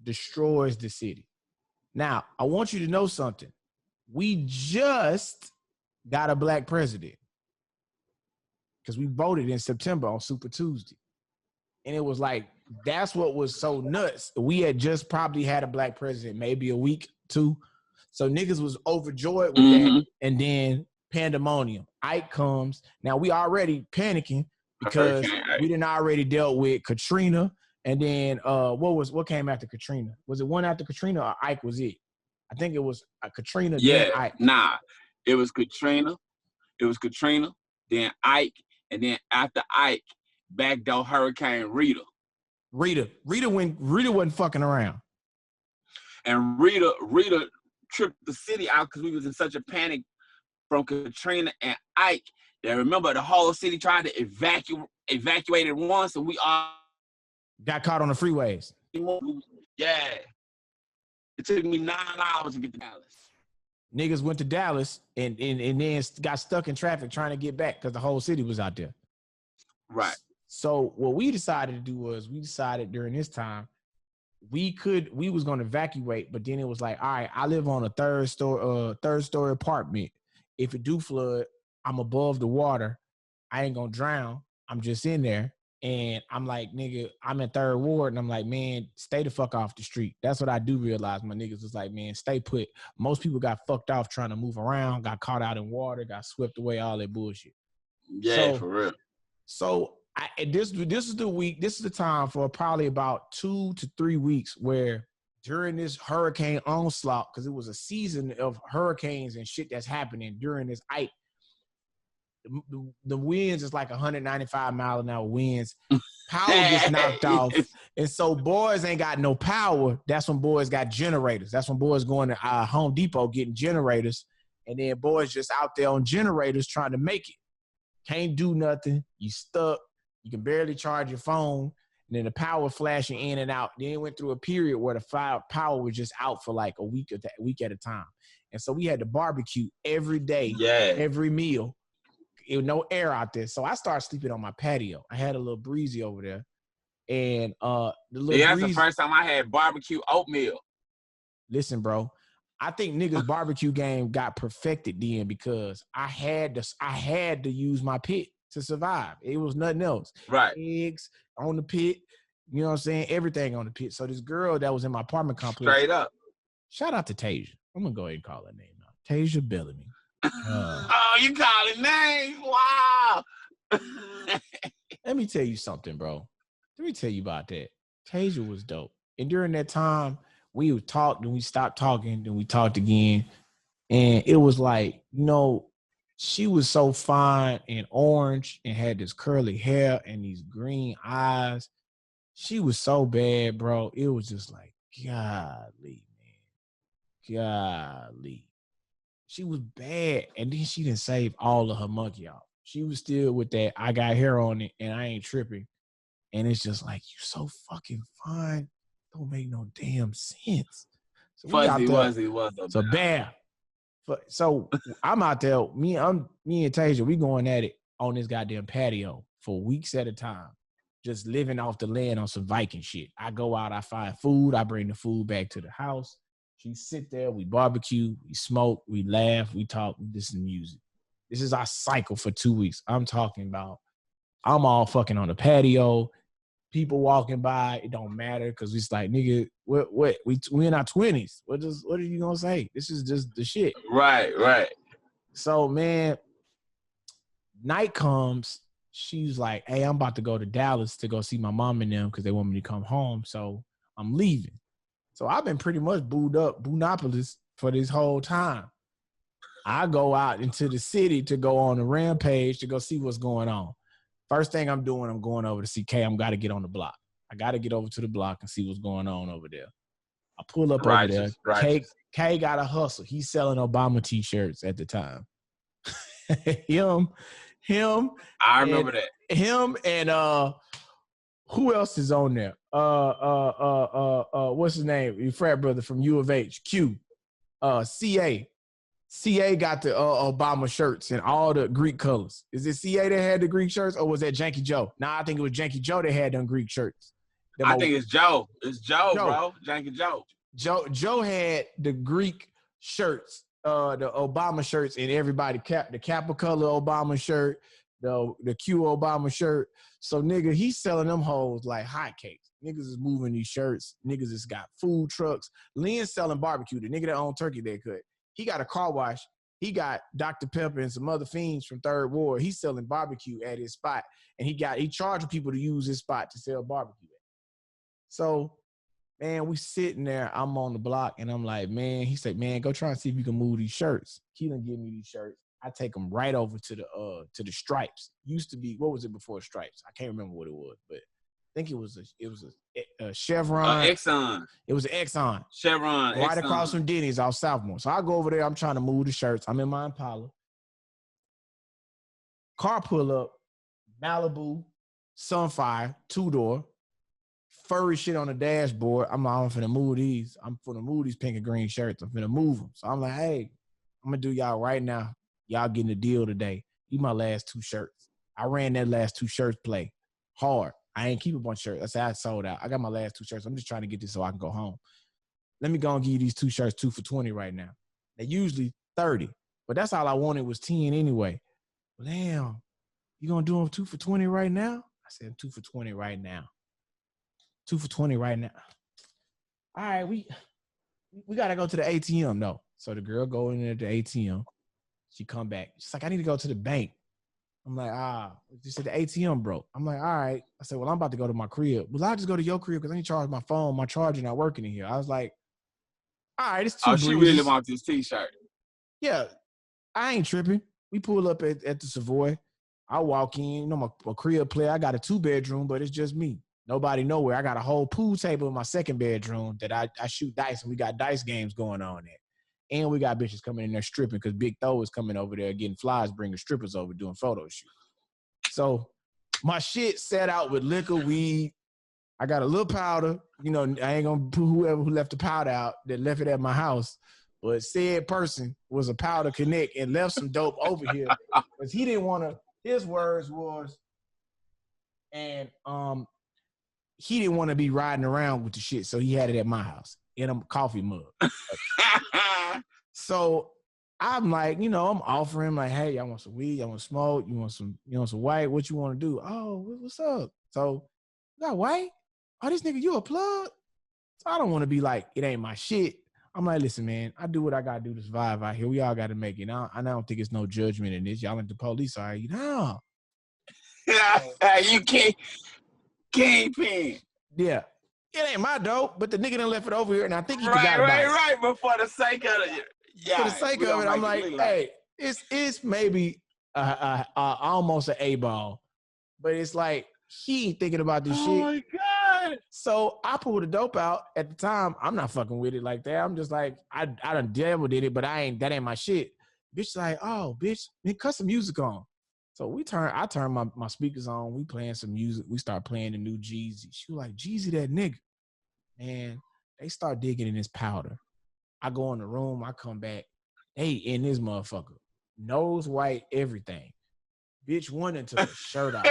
destroys the city. Now, I want you to know something. We just got a black president because we voted in September on Super Tuesday. And it was like, that's what was so nuts. We had just probably had a black president, maybe a week, 2. So niggas was overjoyed with that. And then pandemonium. Ike comes. Now we already panicking because we didn't already dealt with Katrina. And then what came after Katrina? Was it one after Katrina or Ike was it? I think it was Katrina, then Ike. Nah. It was Katrina, then Ike, and then after Ike, backdoor Hurricane Rita. Rita wasn't fucking around. And Rita tripped the city out because we was in such a panic from Katrina and Ike that remember the whole city tried to evacuate at once, and we all got caught on the freeways. Yeah. It took me 9 hours to get to Dallas. Niggas went to Dallas and then got stuck in traffic trying to get back because the whole city was out there. Right. So what we decided to do was during this time, we was going to evacuate, but then it was like, all right, I live on a third story apartment. If it do flood, I'm above the water. I ain't going to drown. I'm just in there. And I'm like, nigga, I'm in 3rd Ward. And I'm like, man, stay the fuck off the street. That's what I do realize. My niggas was like, man, stay put. Most people got fucked off trying to move around, got caught out in water, got swept away, all that bullshit. Yeah, for real. So this is the week. This is the time for probably about 2 to 3 weeks where during this hurricane onslaught, because it was a season of hurricanes and shit that's happening during this Ike. The winds is like 195 mile an hour winds. Power gets knocked off. And so boys ain't got no power. That's when boys got generators. That's when boys going to Home Depot getting generators. And then boys just out there on generators trying to make it. Can't do nothing. You stuck. You can barely charge your phone. And then the power flashing in and out. Then it went through a period where the power was just out for like a week at a time. And so we had to barbecue every day, every meal. It was no air out there. So I started sleeping on my patio. I had a little breezy over there. And that's the first time I had barbecue oatmeal. Listen, bro. I think niggas barbecue game got perfected then because I had to use my pit to survive. It was nothing else. Right. Eggs on the pit. You know what I'm saying? Everything on the pit. So this girl that was in my apartment complex. Straight up. Shout out to Tasia. I'm gonna go ahead and call her name out. Tasia Bellamy. Oh, you calling names? Wow. Let me tell you something, bro. Let me tell you about that. Tasia was dope. And during that time, we would talk, then we stopped talking, then we talked again. And it was like, she was so fine and orange and had this curly hair and these green eyes. She was so bad, bro. It was just like, golly, man. Golly. She was bad. And then she didn't save all of her monkey off. She was still with that, I got hair on it and I ain't tripping. And it's just like, you so fucking fine. Don't make no damn sense. So we out Fuzzy there. Wuzzy was a So bam. So I'm out there. Me and Tasia, we going at it on this goddamn patio for weeks at a time, just living off the land on some Viking shit. I go out, I find food, I bring the food back to the house. She sit there, we barbecue, we smoke, we laugh, we talk, we listen to music. This is our cycle for 2 weeks. I'm talking about, I'm all fucking on the patio. People walking by, it don't matter because it's like, nigga, what we in our 20s. What are you gonna say? This is just the shit. Right. So man, night comes, she's like, hey, I'm about to go to Dallas to go see my mom and them because they want me to come home. So I'm leaving. So I've been pretty much booed up, Boonopolis for this whole time. I go out into the city to go on a rampage to go see what's going on. First thing I'm doing, I'm going over to see K. I'm got to get on the block. I got to get over to the block and see what's going on over there. I pull up over there. K got a hustle. He's selling Obama T-shirts at the time. him. I remember that. Him and who else is on there? What's his name? Your frat brother from U of H. Q. CA. CA got the Obama shirts and all the Greek colors. Is it CA that had the Greek shirts or was that Janky Joe? Nah, I think it was Janky Joe that had them Greek shirts. I think it's Joe. It's Joe, bro. Janky Joe. Joe had the Greek shirts, the Obama shirts, and everybody the Kappa color Obama shirt, the Q Obama shirt. So nigga, he's selling them hoes like hotcakes. Niggas is moving these shirts. Niggas has got food trucks. Lynn's selling barbecue. The nigga that owned Turkey Day Cut. He got a car wash. He got Dr. Pepper and some other fiends from Third Ward. He's selling barbecue at his spot. And he charging people to use his spot to sell barbecue. So, man, we sitting there. I'm on the block, and I'm like, man, he said, man, go try and see if you can move these shirts. He done give me these shirts. I take them right over to the Stripes. Used to be, what was it before Stripes? I can't remember what it was, but I think it was a Chevron. Exxon. It was an Exxon. Chevron. Right Exxon. across from Denny's off Southmore. So I go over there. I'm trying to move the shirts. I'm in my Impala. Car pull up. Malibu. Sunfire. 2-door. Furry shit on the dashboard. I'm finna move these. I'm finna move these pink and green shirts. I'm finna move them. So I'm like, hey, I'm gonna do y'all right now. Y'all getting a deal today. These my last 2 shirts. I ran that last 2 shirts play hard. I ain't keep a bunch of shirts. I said I sold out. I got my last 2 shirts. I'm just trying to get this so I can go home. Let me go and give you these 2 shirts, 2 for $20 right now. They're usually $30, but that's all I wanted was 10 anyway. Well, damn, you gonna do them 2 for $20 right now? I said 2 for $20 right now. 2 for $20 right now. All right, we gotta go to the ATM though. So the girl go in there at the ATM. She come back. She's like, I need to go to the bank. I'm like, she said the ATM broke. I'm like, all right. I said, well, I'm about to go to my crib. Well, I'll just go to your crib because I need to charge my phone. My charger not working in here. I was like, all right, it's 2 breezes. She really wants this T-shirt. Yeah, I ain't tripping. We pull up at the Savoy. I walk in. My crib player. I got a 2-bedroom, but it's just me. Nobody nowhere. I got a whole pool table in my 2nd bedroom that I shoot dice, and we got dice games going on there. And we got bitches coming in there stripping because Big Tho is coming over there getting flies, bringing strippers over doing photo shoots. So my shit set out with liquor, weed. I got a little powder. I ain't going to put whoever who left the powder out that left it at my house. But said person was a powder connect and left some dope over here because he didn't want to, his words was, and he didn't want to be riding around with the shit. So he had it at my house in a coffee mug. So I'm like, I'm offering like, hey, y'all want some weed? Y'all want to smoke? You want some white? What you want to do? Oh, what's up? So, you got white? Oh, this nigga, you a plug? So I don't want to be like, it ain't my shit. I'm like, listen, man, I do what I gotta do to survive out here. We all gotta make it. I don't think it's no judgment in this. Y'all like the police, all right? No. You can't kingpin. Yeah. It ain't my dope, but the nigga done left it over here, and I think he forgot about it. Right. But for the sake of it, For the sake of it, I'm like, hey, it's maybe almost an A ball, but it's like he ain't thinking about this shit. Oh my God. So I pulled the dope out at the time. I'm not fucking with it like that. I'm just like, I done devil did it, but that ain't my shit. Bitch like, oh, bitch, man, cut some music on. So I turn my speakers on. We playing some music. We start playing the new Jeezy. She was like, Jeezy, that nigga. And they start digging in this powder. I go in the room. I come back. They in this motherfucker. Nose white, everything. Bitch wanted to the shirt out.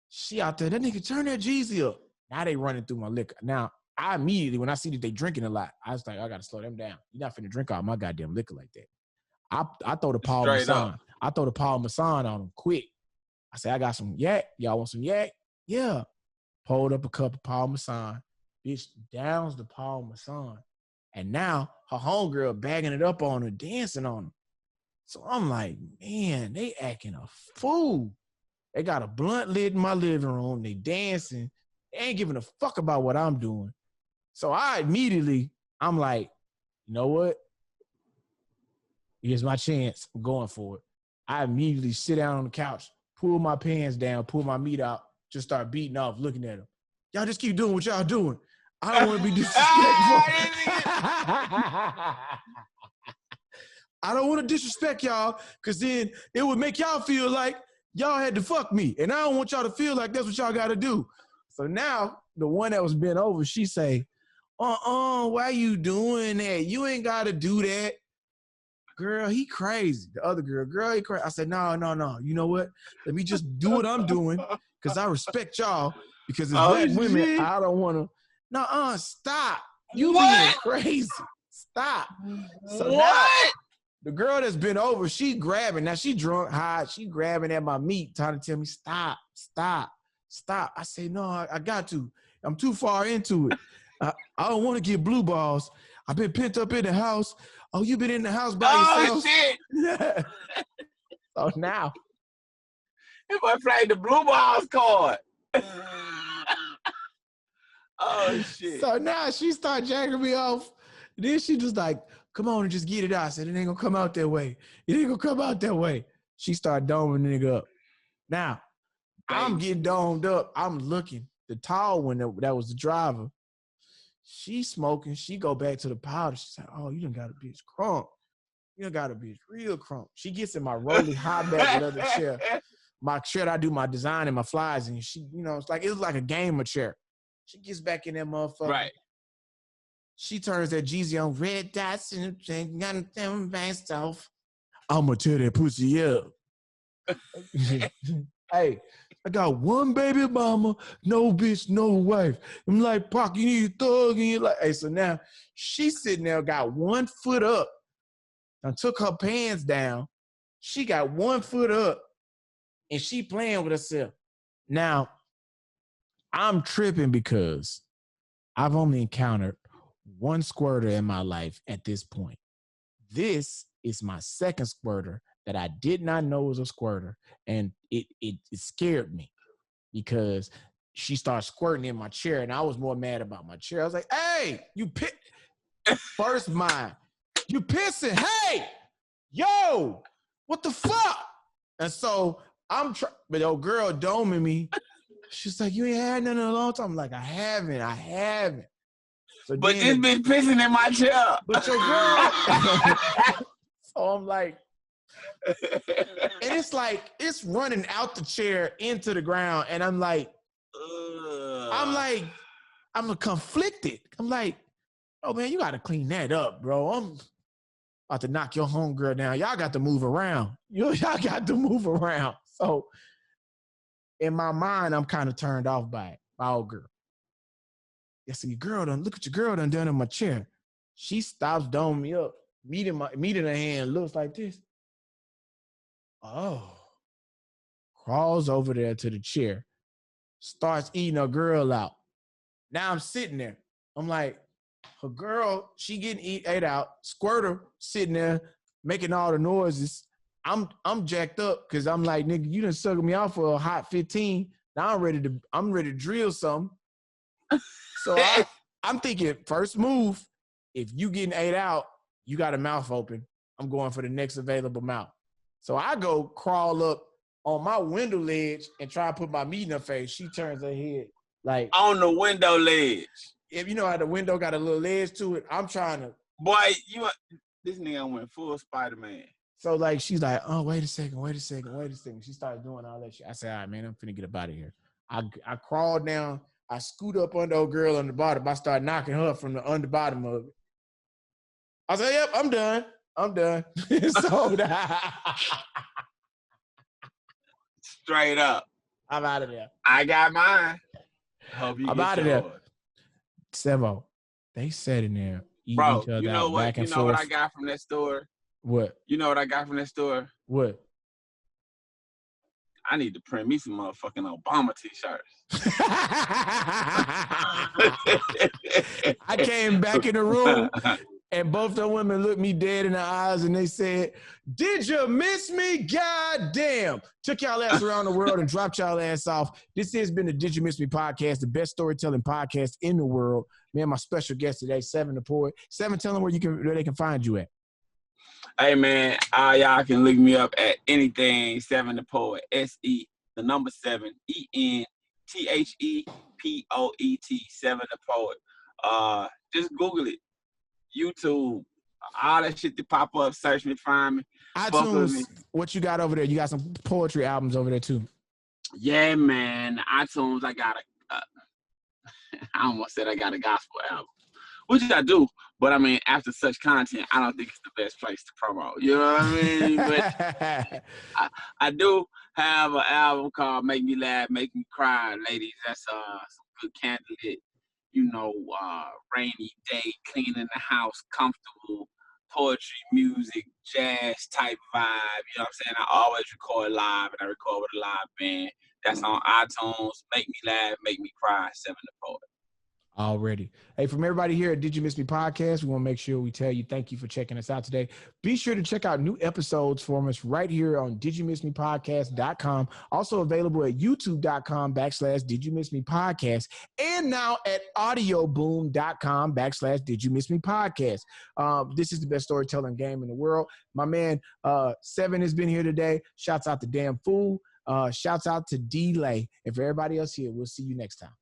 She out there. That nigga turn that Jeezy up. Now they running through my liquor. Now, I immediately, when I see that they drinking a lot, I was like, I got to slow them down. You're not finna drink all my goddamn liquor like that. I throw the Parmesan. I throw the Parmesan on them quick. I say, I got some yak. Y'all want some yak? Yeah. Pulled up a cup of Parmesan. Bitch downs the Parmesan. And now her homegirl bagging it up on her, dancing on her. So I'm like, man, they acting a fool. They got a blunt lit in my living room. They dancing. They ain't giving a fuck about what I'm doing. So I'm like, you know what? Here's my chance. I'm going for it. I immediately sit down on the couch, pull my pants down, pull my meat out, just start beating off, looking at them. Y'all just keep doing what y'all doing. I don't want to be disrespectful. I don't want to disrespect y'all because then it would make y'all feel like y'all had to fuck me. And I don't want y'all to feel like that's what y'all got to do. So now the one that was bent over, she say, why you doing that? You ain't got to do that. Girl, he crazy. The other girl, he crazy. I said, no. You know what? Let me just do what I'm doing because I respect y'all because as black women, I don't want to. Stop. You being crazy. Stop. So now the girl that's been over, she grabbing. Now she drunk, high. She grabbing at my meat, trying to tell me, stop. I say, no, I got to. I'm too far into it. I don't want to get blue balls. I've been pent up in the house. Oh, you been in the house by yourself? Oh, shit. So now. If I played the blue balls card. Oh, shit. So now she started jacking me off. Then she just like, come on and just get it out. I said, it ain't gonna come out that way. She started doming the nigga up. Now, I'm getting domed up. I'm looking. The tall one that was the driver, she smoking. She go back to the powder. She said, oh, you done got a bitch crunk. You done got a bitch real crunk. She gets in my rolly high back leather chair. My chair, I do my design and my flies, and she, it's like a gamer chair. She gets back in that motherfucker. Right. She turns that Jeezy on red dots and got them bangs off. I'm gonna tear that pussy up. Hey, I got one baby mama, no bitch, no wife. I'm like, Pac, you need a thug, and you're like, hey, so now she's sitting there, got 1 foot up, and took her pants down. She got 1 foot up, and she playing with herself. Now, I'm tripping because I've only encountered one squirter in my life at this point. This is my second squirter that I did not know was a squirter, and it scared me because she started squirting in my chair, and I was more mad about my chair. I was like, hey, you first mine. You pissing. Hey, yo, what the fuck? And so but old girl doming me. She's like, you ain't had nothing in a long time. I'm like, I haven't. So but this bitch pissing in my chair. But your girl. So I'm like, and it's like, it's running out the chair into the ground. And I'm conflicted. I'm like, oh man, you got to clean that up, bro. I'm about to knock your homegirl down. Y'all got to move around. Y'all got to move around. So in my mind, I'm kind of turned off by it, my old girl. I see your girl done, look at your girl done in my chair. She stops doming me up, meat in her hand, looks like this. Oh. Crawls over there to the chair, starts eating her girl out. Now I'm sitting there. I'm like, Her girl, she getting ate out. Squirter sitting there making all the noises. I'm jacked up because I'm like, nigga, you done sucked me out for a hot 15. Now I'm ready to drill something. So I'm thinking, first move, if you getting ate out, you got a mouth open. I'm going for the next available mouth. So I go crawl up on my window ledge and try to put my meat in her face. She turns her head like on the window ledge. If you know how the window got a little ledge to it, I'm trying to. Boy, this nigga went full Spider-Man. So like she's like, oh, wait a second. She started doing all that shit. I said, all right, man, I'm finna get up out of here. I crawled down. I scoot up under old girl on the bottom. I start knocking her from the under bottom of it. I said, yep, I'm done. So straight up. I'm out of there. I got mine. Hope you I'm out of there. Sevo, they sat in there eating bro, each other you know out what? back and you know forth. what I got from that store? What? You know what I got from that store? What? I need to print me some motherfucking Obama t-shirts. I came back in the room and both the women looked me dead in the eyes and they said, did you miss me? God damn. Took y'all ass around the world and dropped y'all ass off. This has been the Did You Miss Me podcast, the best storytelling podcast in the world. Man, my special guest today, Seven the Poet. Seven, tell them where they can find you at. Hey, man, y'all can look me up at anything, Seven the Poet, S-E, the number 7, E-N-T-H-E-P-O-E-T, Seven the Poet. Just Google it. YouTube, all that shit that pop up, search me, find me. iTunes, what you got over there? You got some poetry albums over there, too. Yeah, man, iTunes, I got I almost said I got a gospel album, which I do. But, I mean, after such content, I don't think it's the best place to promote. You know what I mean? But I do have an album called Make Me Laugh, Make Me Cry. Ladies, that's some good candidate, rainy day, cleaning the house, comfortable, poetry, music, jazz type vibe. You know what I'm saying? I always record live, and I record with a live band. That's on iTunes. Make Me Laugh, Make Me Cry, Seven the Poet. Already. Hey, from everybody here at Did You Miss Me podcast, we want to make sure we tell you thank you for checking us out today. Be sure to check out new episodes from us right here on didyoumissmepodcast.com. Also available at youtube.com/Did You Miss Me Podcast, and now at audioboom.com/Did You Miss Me Podcast. This is the best storytelling game in the world. My man, Seven has been here today. Shouts out to Damn Fool. Shouts out to D-Lay. And for everybody else here, we'll see you next time.